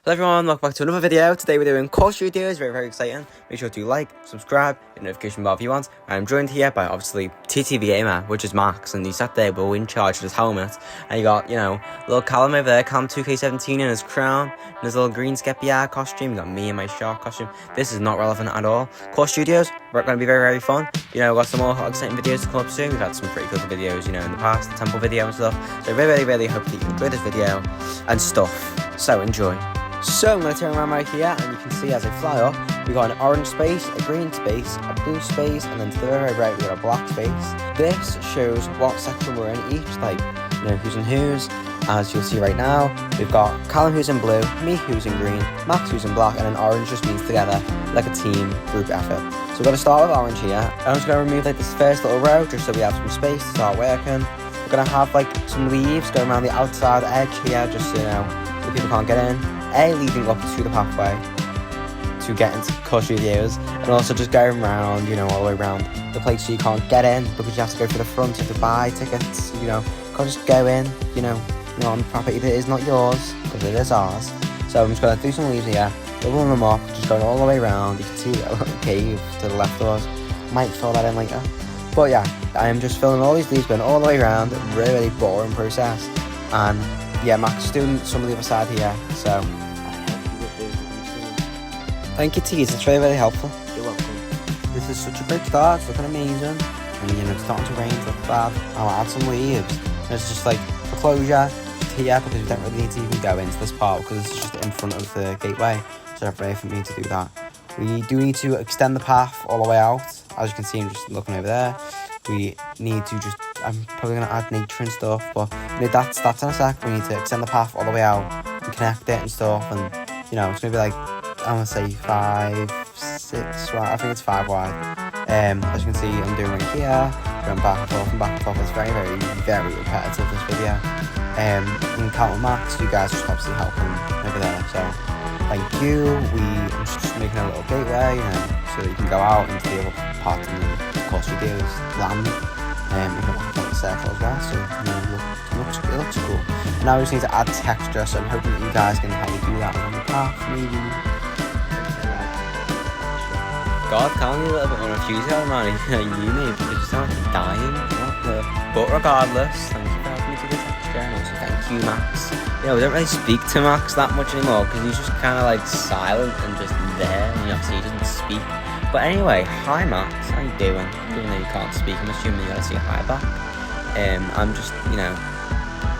Hello everyone, welcome back to another video. Today we're doing Core Studios, very exciting. Make sure to like, subscribe, hit the notification bell if you want. I'm joined here by obviously TTV Gamer, which is Max, and he's sat there but in charge of his helmet. And you got, little Callum over there, Callum 2K17 in his crown, and his little green Skeppy costume. You got me in my shark costume. This is not relevant at all. Core Studios, we're going to be very fun. We've got some more exciting videos to come up soon. We've had some pretty good videos, in the past, the temple video and stuff. So really hope that you enjoy this video and stuff. So enjoy. So I'm going to turn around right here, and you can see as I fly up, we got an orange space, a green space, a blue space, and then to the very right we got a black space. This shows what section we're in each, who's in who's. As you'll see right now, we've got Callum who's in blue, me who's in green, Max who's in black, and then orange just means together, like a team group effort. So we're going to start with orange here. I'm just going to remove this first little row, just so we have some space to start working. We're going to have some leaves going around the outside edge here, just so people can't get in. Leading up to the pathway to get into Core Studios, and also just going around, all the way around the place so you can't get in because you have to go through the front, you have to buy tickets, can't just go in, on property that is not yours, because it is ours. So I'm just going to do some leaves here, doubling them up, just going all the way around. You can see a little cave to the left of us. Might fill that in later. But yeah, I am just filling all these leaves, going all the way around, really boring process. And yeah, Max is doing some of the other side here, so thank you, Tees. It's really helpful. You're welcome. This is such a great start. It's looking amazing. And it's starting to rain. It's looking bad. I'll add some leaves. And it's just like a closure here because we don't really need to even go into this part because it's just in front of the gateway. So don't really for me to do that. We do need to extend the path all the way out. As you can see, I'm just looking over there. We need to just, I'm probably going to add nature and stuff, but that's in a sec. We need to extend the path all the way out and connect it and stuff. And, it's going to be like, I want to say 5, 6 wide. I think it's 5 wide. As you can see, I'm doing right here, going back and forth. It's very repetitive, this video. And Callum and Max, you guys just obviously helping over there. So thank you. I'm just making a little gateway, so that you can go out into the other part of the Core Studios land. You can walk down the circle as well, so it looks cool. And now we just need to add texture, so I'm hoping that you guys can help me do that on the path, maybe. God, Callum, a little bit more enthusiasm on uni because you sound like dying. But regardless, thank you for helping me do the texture, and also thank you, Max. We don't really speak to Max that much anymore because he's just kind of silent and just there, so he doesn't speak. But anyway, hi Max, how you doing? Even though you can't speak, I'm assuming you're gonna say hi back. I'm just,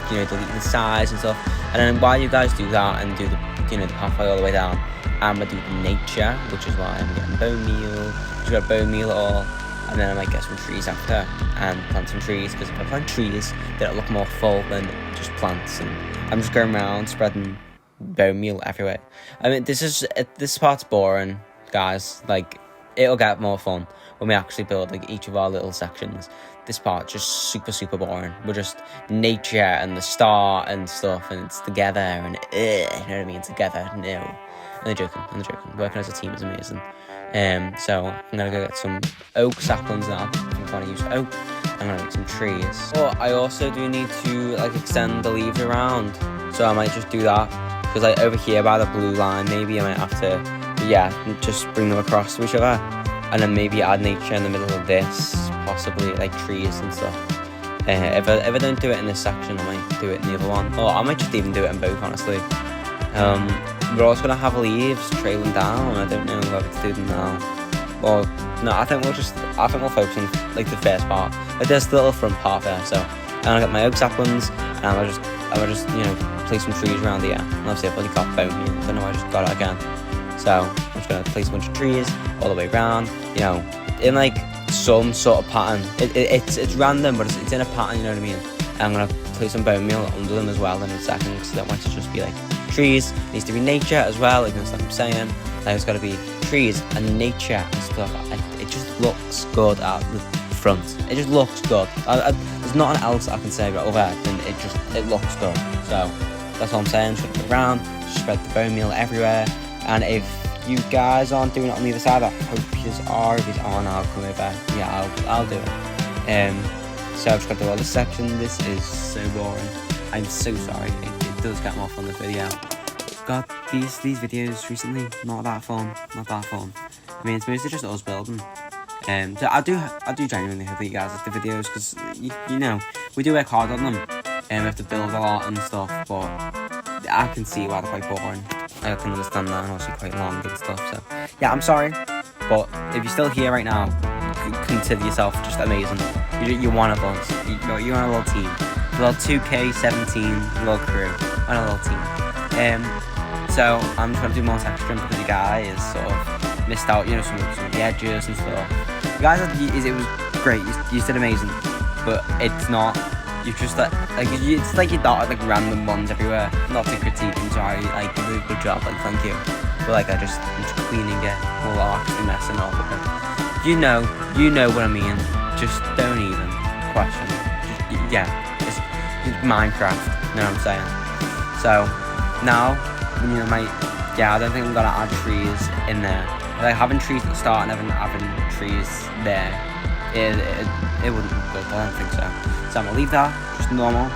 deleting the size and stuff. And then while you guys do that and do the, the pathway all the way down, I'm gonna do the nature, which is why I'm getting bone meal. Just got bone meal all, and then I might get some trees after and plant some trees because if I plant trees, they'll look more full than just plants. And I'm just going around spreading bone meal everywhere. I mean, this part's boring, guys. It'll get more fun when we actually build each of our little sections. This part's just super boring. We're just nature and the star and stuff, and it's together and you know what I mean? Together, no. I'm joking. Working as a team is amazing. So I'm gonna go get some oak saplings now. I'm gonna use oak. I'm gonna make some trees. Oh, I also do need to extend the leaves around. So I might just do that because over here by the blue line, maybe I might have to. Just bring them across to each other, and then maybe add nature in the middle of this, possibly trees and stuff. If I don't do it in this section, I might do it in the other one, or I might just even do it in both, honestly. We're also gonna have leaves trailing down. I don't know whether to do them now. Well, no, I think we'll focus on the first part. There's the little front part there. So I'm gonna get my oak saplings, and I'm gonna just place some trees around here. And obviously I've already got bone meal. I don't know why I just got it again. So I'm just going to place a bunch of trees all the way around, in some sort of pattern. It's random, but it's in a pattern, you know what I mean? And I'm going to place some bone meal under them as well in a second, because I don't want it to just be trees. It needs to be nature as well, that's what I'm saying. It's got to be trees and nature and stuff. It just looks good at the front. It just looks good. There's nothing else I can say about that than it looks good. So that's what I'm saying. Just go around, spread the bone meal everywhere. And if you guys aren't doing it on the other side, I hope you are. If you aren't, I'll come over. Yeah, I'll do it. So I've just got to do all this section. This is so boring. I'm so sorry. It does get more fun, this video. God, these videos recently, not that fun. I mean, it's mostly just us building. So I do genuinely hope that you guys like the videos, because you know, we do work hard on them. We have to build a lot and stuff, but I can see why they're quite boring. I can understand that, and also quite long and stuff. So yeah, I'm sorry, but if you're still here right now, consider yourself just amazing. You're one of us. You're on a little team, a little 2K17 little crew, on a little team. So I'm trying to do more texturing because you guys sort of missed out, you know, some of the edges and stuff. You guys, it was great. You did amazing, but it's not. You just it's like you dotted like random ones everywhere. Not to critique, I'm sorry. Like, you did a good job. Like, thank you. But like, I'm just cleaning it. All actually messing up with it. You know what I mean. Just don't even question. It's Minecraft. You know what I'm saying? So now, you know, I don't think I'm gonna add trees in there. Like, having trees at the start and having trees there, it wouldn't look good. I don't think so. So I'm gonna leave that just normal,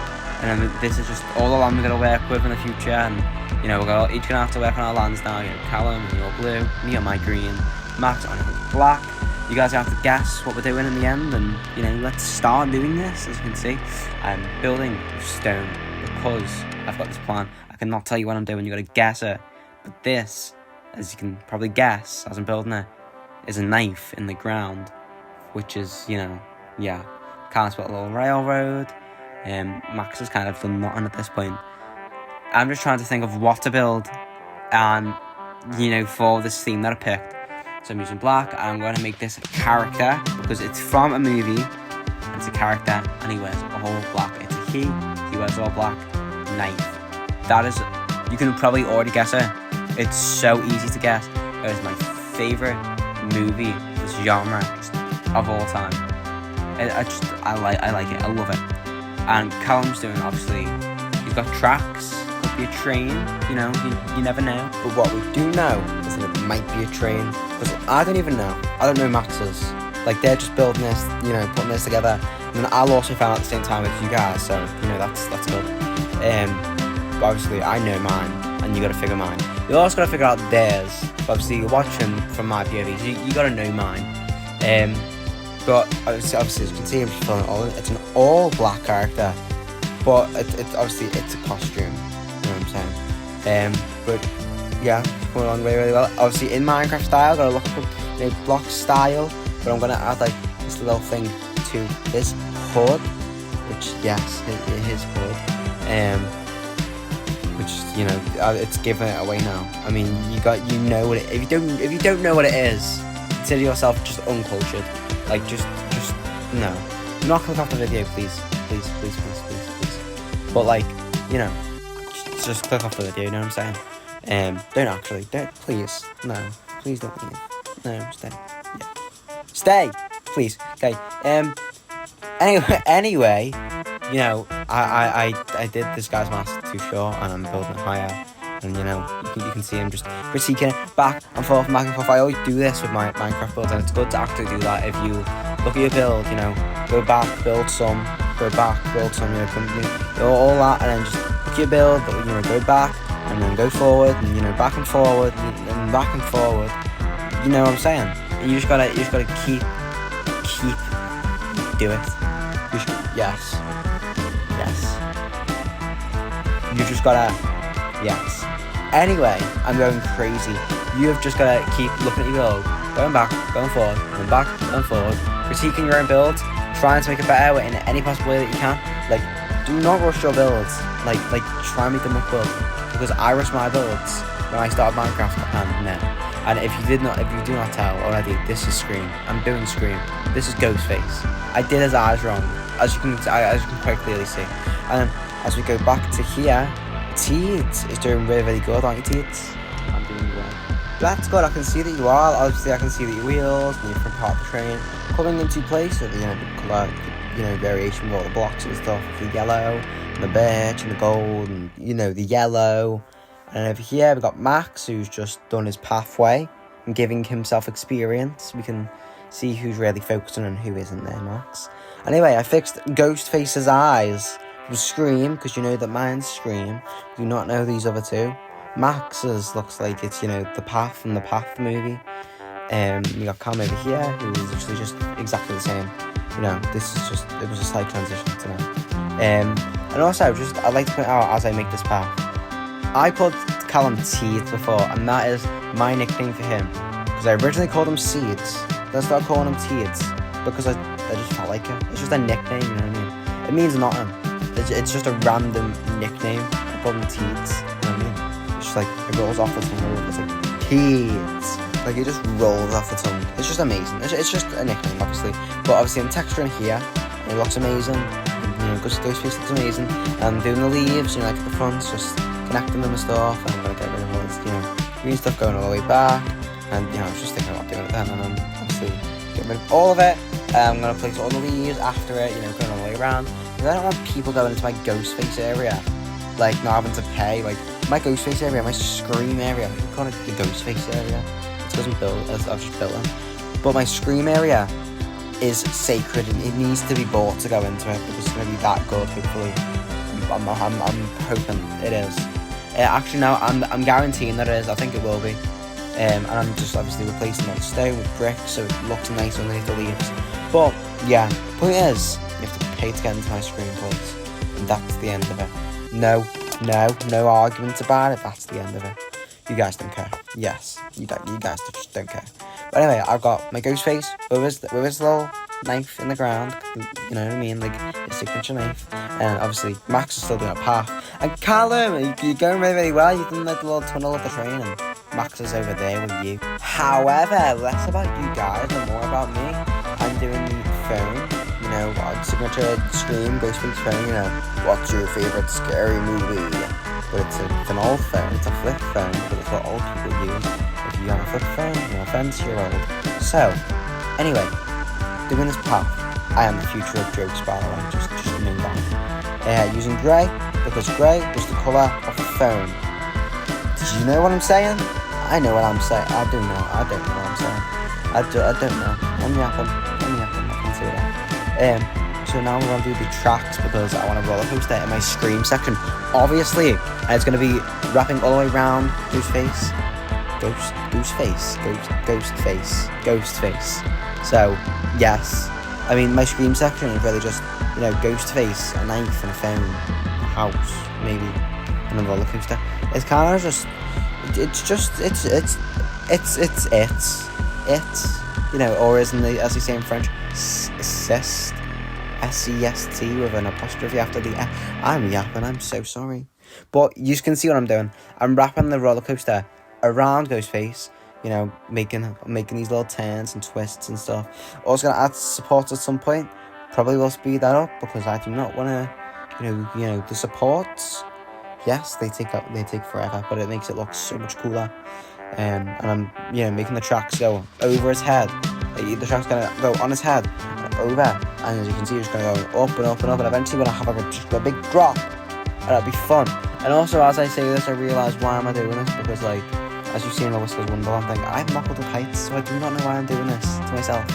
and then this is just all the land we're gonna work with in the future. And you know, we're each gonna have to work on our lands now. You know, Callum and your blue, me on my green, Max on his black. You guys have to guess what we're doing in the end, and you know, let's start doing this. As you can see, I'm building stone because I've got this plan. I cannot tell you what I'm doing. You gotta guess it. But this, as you can probably guess, as I'm building it, is a knife in the ground, which is, you know, yeah. Can't spot a little railroad. Max has kind of done nothing at this point. I'm just trying to think of what to build, and you know, for this theme that I picked. So I'm using black, and I'm going to make this a character because it's from a movie. And it's a character, and he wears all black. It's a he wears all black. Knife. That is, you can probably already guess it. It's so easy to guess. It is my favorite movie, this genre of all time. I like it. I love it. And Callum's doing, obviously, he's got tracks. Could be a train. You know, you never know. But what we do know is that it might be a train, because I don't even know. I don't know Max's. Like, they're just building this, you know, putting this together. And then I'll also find out at the same time as you guys. So you know, that's good. But obviously, I know mine, and you got to figure mine. You also got to figure out theirs. But obviously, you're watching from my POV, so you got to know mine. But obviously, as you can see, I'm just filling it's an all black character, but it's obviously it's a costume. You know what I'm saying? But yeah, it's going along really well. Obviously, in Minecraft style, gotta look up, you know, block style. But I'm gonna add like this little thing to his hood, which yes, his hood. Which, you know, it's giving it away now. I mean, you know what it. If you don't know what it is, consider yourself just uncultured. Like, just no. Do not click off the video, please. But like, you know, just click off the video. You know what I'm saying? Don't please. No, please don't leave. No, stay. Yeah. Stay, please. Okay. Anyway, you know, I did this guy's mask too short, and I'm building it higher. And you know, you can see him just critiquing it back and forth. I always do this with my Minecraft builds, and it's good to actually do that. If you look at your build, you know, go back, build some, go back, build some, you know, all that, and then just look at your build, you know, go back, and then go forward, and you know, back and forward, and back and forward. You know what I'm saying? And you just gotta keep do it. Yes. You just gotta, yes. Anyway, I'm going crazy. You have just gotta keep looking at your build, going back, going forward, going back, going forward, critiquing your own build, trying to make it better in any possible way that you can. Like, do not rush your builds. Like try and make them look good. Because I rushed my builds when I started Minecraft, and no. And if you do not tell already, this is Scream. I'm doing Scream. This is Ghostface. I did his eyes wrong, as you can quite clearly see. And then as we go back to here, Teeds is doing really, really good, aren't you, Teeds? I'm doing well. That's good. I can see that you are. Obviously, I can see that your wheels and your front part of the train coming into place with, you know, the colour, you know, variation with all the blocks and stuff, the yellow and the beige and the gold and, you know, the yellow. And over here we've got Max, who's just done his pathway and giving himself experience. We can see who's really focusing and who isn't there, Max. Anyway, I fixed Ghostface's eyes from Scream, because you know that mine's Scream. Do not know these other two. Max's looks like it's, the Path from the Path movie. We got Callum over here, who is actually just exactly the same. This is just, it was a slight transition to now. And also, I'd like to point out, as I make this path, I called Callum Teeds before, and that is my nickname for him. Because I originally called him Seeds, then I started calling him Teeds, because I just felt like it. It's just a nickname, you know what I mean? It means nothing. It's just a random nickname. I call him Teeds, you know what I mean? It's just like, it rolls off the tongue, it's like, Teeds. Like, it just rolls off the tongue. It's just amazing. It's just a nickname, obviously. But obviously, I'm texturing here. It looks amazing. Ghostface looks amazing. I'm doing the leaves, like at the front, just connecting them and stuff. And I'm going to get rid of all this, green stuff going all the way back. And, I was just thinking about doing it then. And I'm obviously getting rid of all of it. I'm going to place all the leaves after it, going all the way around. Because I don't want people going into my Ghostface area. Like, not having to pay. Like, my Ghostface area, my Scream area. I call it the Ghostface area. Doesn't build as I've just built them, but my Scream area is sacred and it needs to be bought to go into it because it's going to be that good. Hopefully, I'm hoping it is. Actually, no, I'm guaranteeing that it is. I think it will be. And I'm just obviously replacing that stone with brick so it looks nice underneath the leaves. But yeah, point is, you have to pay to get into my Scream place, and that's the end of it. No arguments about it. That's the end of it. You guys don't care. Yes, you guys just don't care. But anyway, I've got my Ghostface with his little knife in the ground. You know what I mean? Like his signature knife. And obviously, Max is still doing a path. And Callum, you're going really, really well. You've done like the little tunnel of the train, and Max is over there with you. However, less about you guys and more about me. I'm doing the phone. Signature Scream Ghostface phone. What's your favorite scary movie? But it's an old phone, it's a flip phone, but it's what old people use. If you have a flip phone, no offense, you're old. So, anyway, doing this path, I am the future of jokes, by the way, just to move on. Using grey, because grey was the colour of the phone. Did you know what I'm saying? I know what I'm saying. I don't know what I'm saying. I don't know. I'm yapping, I can say that. So now we're going to do the tracks because I want a roller coaster in my Scream section. Obviously, and it's going to be wrapping all the way around Ghostface. So, yes. I mean, my Scream section is really just, Ghostface, a knife and a phone, a house, maybe, and a roller coaster. It's kind of just, or isn't it, as they say in French, SEST with an apostrophe after the F. I'm yapping, I'm so sorry. But you can see what I'm doing. I'm wrapping the roller coaster around Ghostface, making these little turns and twists and stuff. Also gonna add supports at some point. Probably will speed that up because I do not want to, the supports. Yes, they take forever, but it makes it look so much cooler. And I'm, making the tracks go over his head. The track's gonna go on his head, and over, and as you can see, it's gonna go up and up and up, and eventually we're gonna have just a big drop, and it'll be fun. And also, as I say this, I realise why am I doing this, because as you've seen in the Whiskers Wonderland thing, I have knuckled up heights, so I do not know why I'm doing this to myself.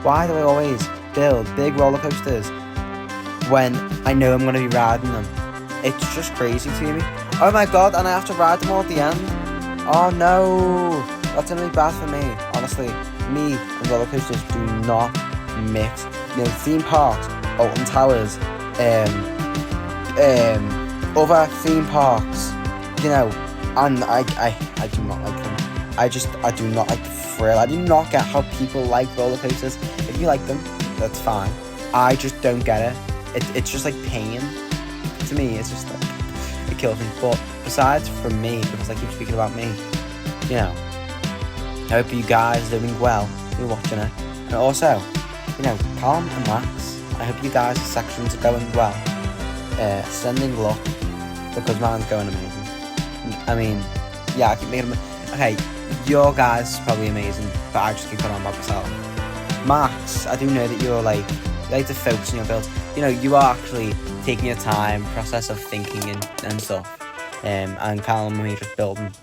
Why do I always build big roller coasters when I know I'm gonna be riding them? It's just crazy to me. Oh my god, and I have to ride them all at the end. Oh no, that's gonna be bad for me, honestly. Me and roller coasters do not mix. Theme parks, Alton Towers, other theme parks, and I do not like them. I do not like the thrill. I do not get how people like roller coasters. If you like them, that's fine. I just don't get it. It's just like pain. To me, it's just like, it kills me. But besides from me, because I keep speaking about me, I hope you guys are doing well. You're watching it. And also, Callum and Max, I hope you guys' sections are going well. Sending luck, because mine's going amazing. I mean, yeah, I keep making them. Okay, your guys is probably amazing, but I just keep putting on about myself. Max, I do know that you like to focus on your builds. You are actually taking your time, process of thinking and stuff. And Callum and me just building.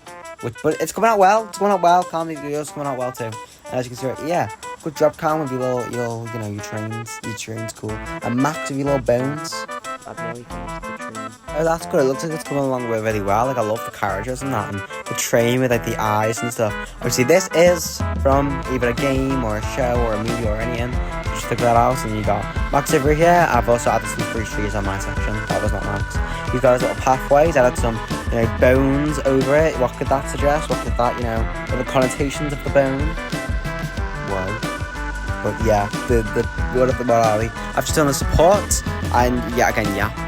But it's coming out well. Callum, yours coming out well too. And as you can see, yeah, good job, Callum, with your trains. Your train's cool. And Max with your little bones. I don't know what you call it, the train. oh, that's good. It looks like it's coming along really well. Like, I love the carriages and that, and the train with like the eyes and stuff. Obviously, this is from either a game or a show or a movie or anything. Just took that out, and you got Max over here. I've also added some fruit trees on my section. That was not Max. He's got his little pathways. I added some, bones over it. What could that suggest? What could that, what are the connotations of the bone? Whoa. But yeah, what are we? I've just done the support, and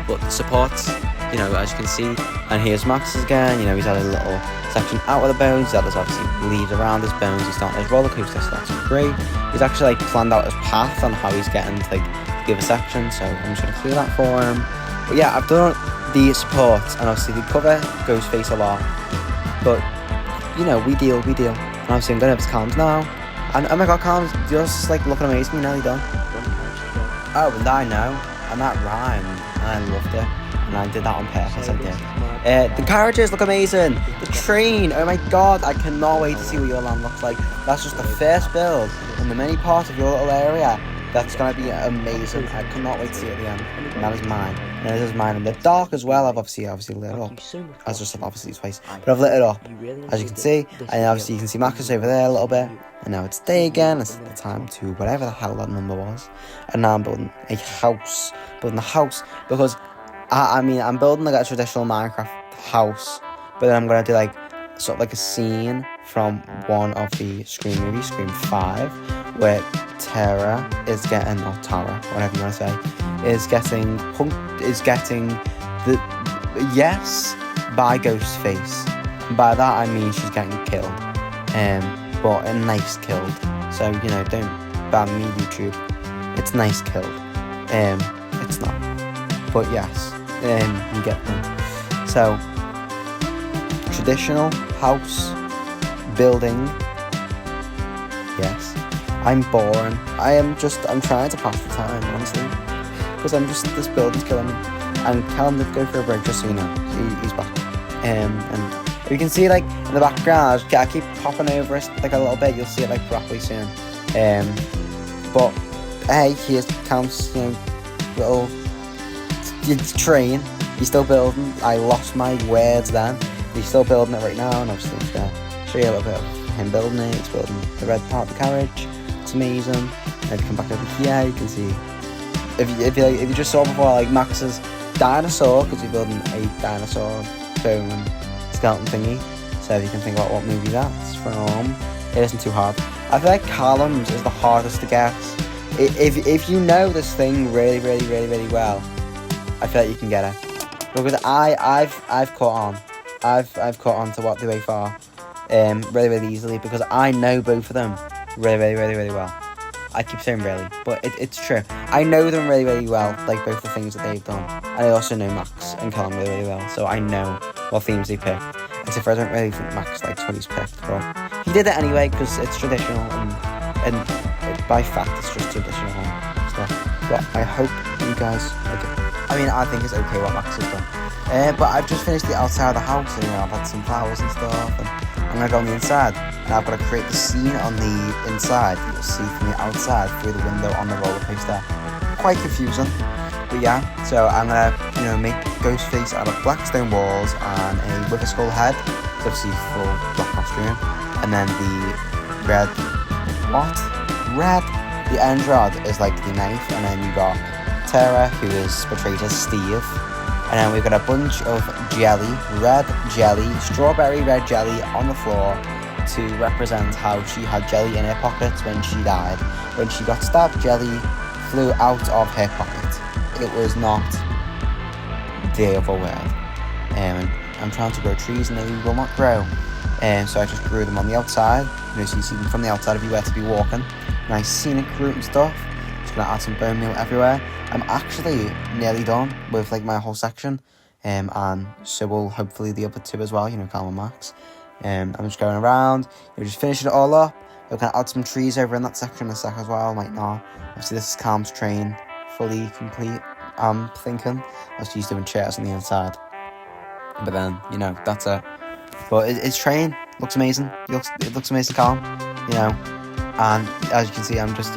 but supports, as you can see. And here's Max's again, he's had a little section out with the bones. He's had his obviously leaves around his bones. He's starting his roller coaster, so that's great. He's actually planned out his path on how he's getting to give a section, so I'm just gonna clear that for him. But yeah, I've done the support, and obviously the cover Ghostface a lot. But we deal. And obviously I'm going over to Calms now. And oh my god, Calms, you're just looking amazing, you're nearly done. Oh, and I know, and that rhymed, and I loved it, and I did that on purpose, I did. The carriages look amazing, the train, oh my god, I cannot wait to see what your land looks like. That's just the first build in the mini part of your little area. That's going to be amazing. I cannot wait to see it at the end. And that is mine. And this is mine in the dark as well. I've obviously lit it up. As just said, obviously twice. But I've lit it up, as you can see. And obviously you can see Marcus over there a little bit. And now it's day again. It's the time to whatever the hell that number was. And now I'm building a house. Building a house. Because, I'm building a traditional Minecraft house. But then I'm going to do sort of a scene from one of the Scream movies, Scream 5. Where Tara is getting, or Tara, whatever you want to say, is getting the yes by Ghostface. And by that I mean she's getting killed, but a nice killed. So don't ban me, YouTube. It's nice killed. It's not, but yes, you get them. So traditional house building, yes. I'm boring. I'm trying to pass the time, honestly. Because this building's killing me. And Callum did go for a break, just so you know. He's back. And you can see, in the background, I keep popping over it, a little bit. You'll see it, properly soon. But, hey, here's Callum's, little train. He's still building. I lost my words then. He's still building it right now, and obviously I'm just going to show you a little bit of him building it. He's building the red part of the carriage. It's amazing. And if you come back over here, you can see if you just saw before Max's dinosaur, because you're building a dinosaur bone skeleton thingy. So if you can think about what movie that's from, it isn't too hard. I feel like Callum's is the hardest to guess. If you know this thing really well, I feel like you can get it. Because I've caught on. I've caught on to what they both are really easily, because I know both of them really well. I keep saying really, but it's true. I know them really well, both the things that they've done. And I also know Max and Callum really well, so I know what themes they pick. Except for I don't really think Max likes what he's picked, but he did it anyway, because it's traditional, and by fact it's just traditional stuff. But I hope you guys like it. I think it's okay what Max has done. But I've just finished the outside of the house, and I've had some flowers and stuff, and I'm going to go on the inside, and I've got to create the scene on the inside that you'll see from the outside through the window on the roller coaster. Quite confusing, but yeah, so I'm going to, make Ghostface out of black stone walls and a with a skull head, so obviously full black costume, and then the the end rod is the knife, and then you got Tara, who is portrayed as Steve. And then we've got a bunch of red jelly, strawberry red jelly on the floor to represent how she had jelly in her pockets when she died. When she got stabbed, jelly flew out of her pocket. It was not the other word. And I'm trying to grow trees and they will not grow. So I just grew them on the outside. So you see them from the outside if you were to be walking. Nice scenic route and stuff. Just going to add some bone meal everywhere. I'm actually nearly done with my whole section, and so will hopefully the other two as well, Calm and Max. I'm just going around, just finishing it all up. We're going to add some trees over in that section in a sec as well, might not. Obviously this is Calm's train, fully complete, I'm thinking. Obviously he's doing chairs on the inside. But then, that's it. But his train looks amazing. It looks amazing, Calm, And as you can see, I'm just,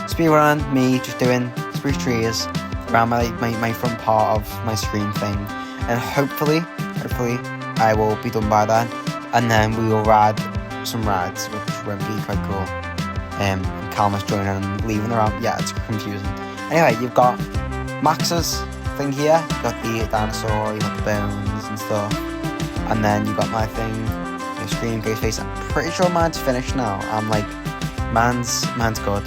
speed running, me just doing spruce trees around my front part of my screen thing. and hopefully I will be done by then, and then we will ride some rides, which won't be quite cool. And Callum is joining and leaving around. Yeah, it's confusing. Anyway, you've got Max's thing here. You've got the dinosaur, you've got the bones and stuff, and then you've got my thing, your Scream, Ghostface. I'm pretty sure mine's finished now. I'm like, mine's good.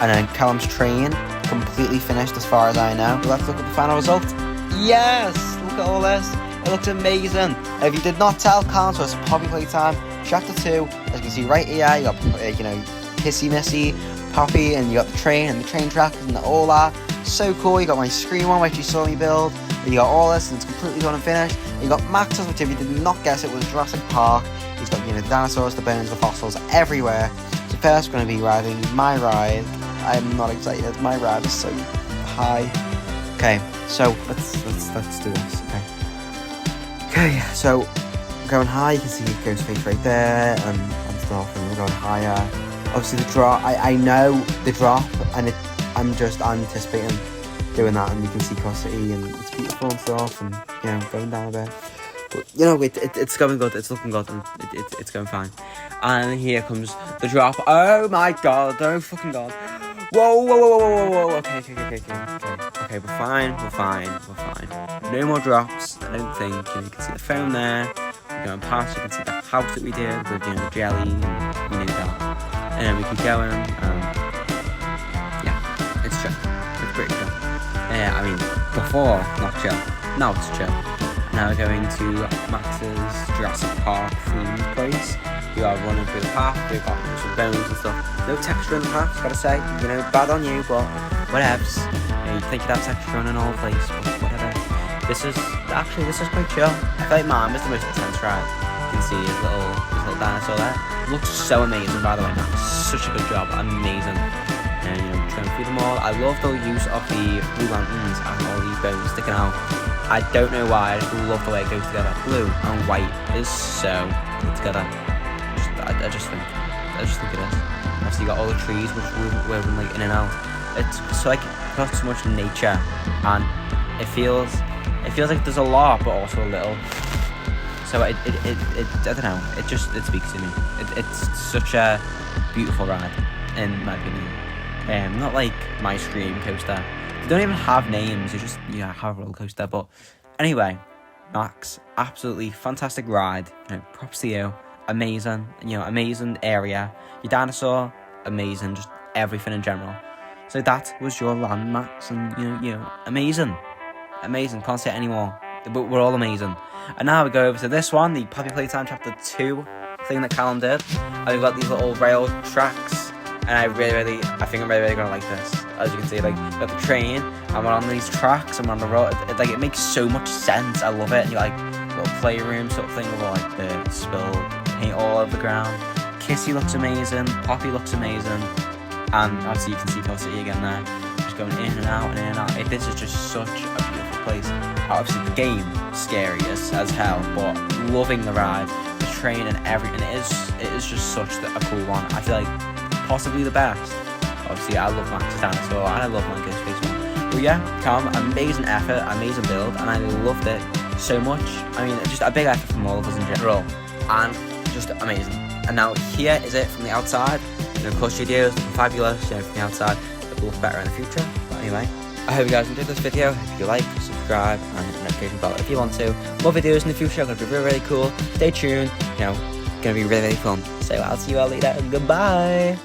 And then Callum's train, completely finished as far as I know. Let's look at the final result. Yes! Look at all this. It looks amazing. If you did not tell, Callum, so it's Poppy Playtime Chapter 2. As you can see right here, you got, Kissy Missy, Poppy, and you got the train and the train tracks and all that. So cool. You got my Scream one, which you saw me build. And you got all this, and it's completely done and finished. And you got Max's, which if you did not guess, it was Jurassic Park. He's got, the dinosaurs, the bones, the fossils, everywhere. So first, we're going to be riding my ride. I'm not excited. My ride is so high. Okay, so let's do this. Okay, so we're going high. You can see Ghostface right there and stuff, and we're going higher. Obviously, the drop. I know the drop, and I'm just anticipating doing that, and you can see City, and it's beautiful and stuff, and going down a bit. But it's going good. It's looking good, and it's going fine. And here comes the drop. Oh my god! Oh fucking god! Whoa! Okay, we're fine. No more drops, I don't think. You can see the phone there. We're going past, you can see the house that we did with the jelly and that. And then we keep going. Yeah, it's chill. It's pretty chill. Before, not chill. Now it's chill. Now we're going to Max's Jurassic Park themed place. We are running through the path, we've got some bones and stuff. No texture in the path, gotta say. Bad on you, but whatevs. You'd think you'd have texture on an old place, but whatever. This is quite chill. I feel like mine was the most intense ride. You can see his little dinosaur there. Looks so amazing, by the way, Max. Such a good job, amazing. And trying through them all. I love the use of the blue lanterns and all these bones sticking out. I don't know why, I just love the way it goes together. Blue and white is so good together. I just think it is. Obviously you got all the trees which woven like in and out. It's so got so much nature, and it feels like there's a lot but also a little. So it I don't know. It speaks to me. It's such a beautiful ride, in my opinion. Not like my Scream coaster. They don't even have names. You just have a roller coaster. But anyway, Max, absolutely fantastic ride. Props to you. Amazing, amazing area. Your dinosaur, amazing, just everything in general. So that was your land, Max, and amazing, can't say it anymore. But we're all amazing. And now we go over to this one, the Poppy Playtime Chapter 2 thing that Callum did. And we've got these little rail tracks, and I think I'm really gonna like this. As you can see, we've got the train, and we're on these tracks, and we're on the road. It makes so much sense. I love it. And you're little playroom sort of thing with all the spilled paint all over the ground. Kissy looks amazing, Poppy looks amazing, and obviously you can see City again there, just going in and out. This is just such a beautiful place. Obviously the game scary as hell, but loving the ride, the train and everything. It is just such a cool one. I feel like possibly the best. Obviously I love Max's dinosaur and I love my Ghostface one. But yeah, Callum, amazing effort, amazing build, and I loved it so much. Just a big effort from all of us in general, and just amazing. And now here is it from the outside. Of course, videos look fabulous. From the outside, it will look better in the future. But anyway, I hope you guys enjoyed this video. If you like, subscribe, and hit the notification bell if you want to. More videos in the future are going to be really cool. Stay tuned. Going to be really fun. So I'll see you all later. Goodbye.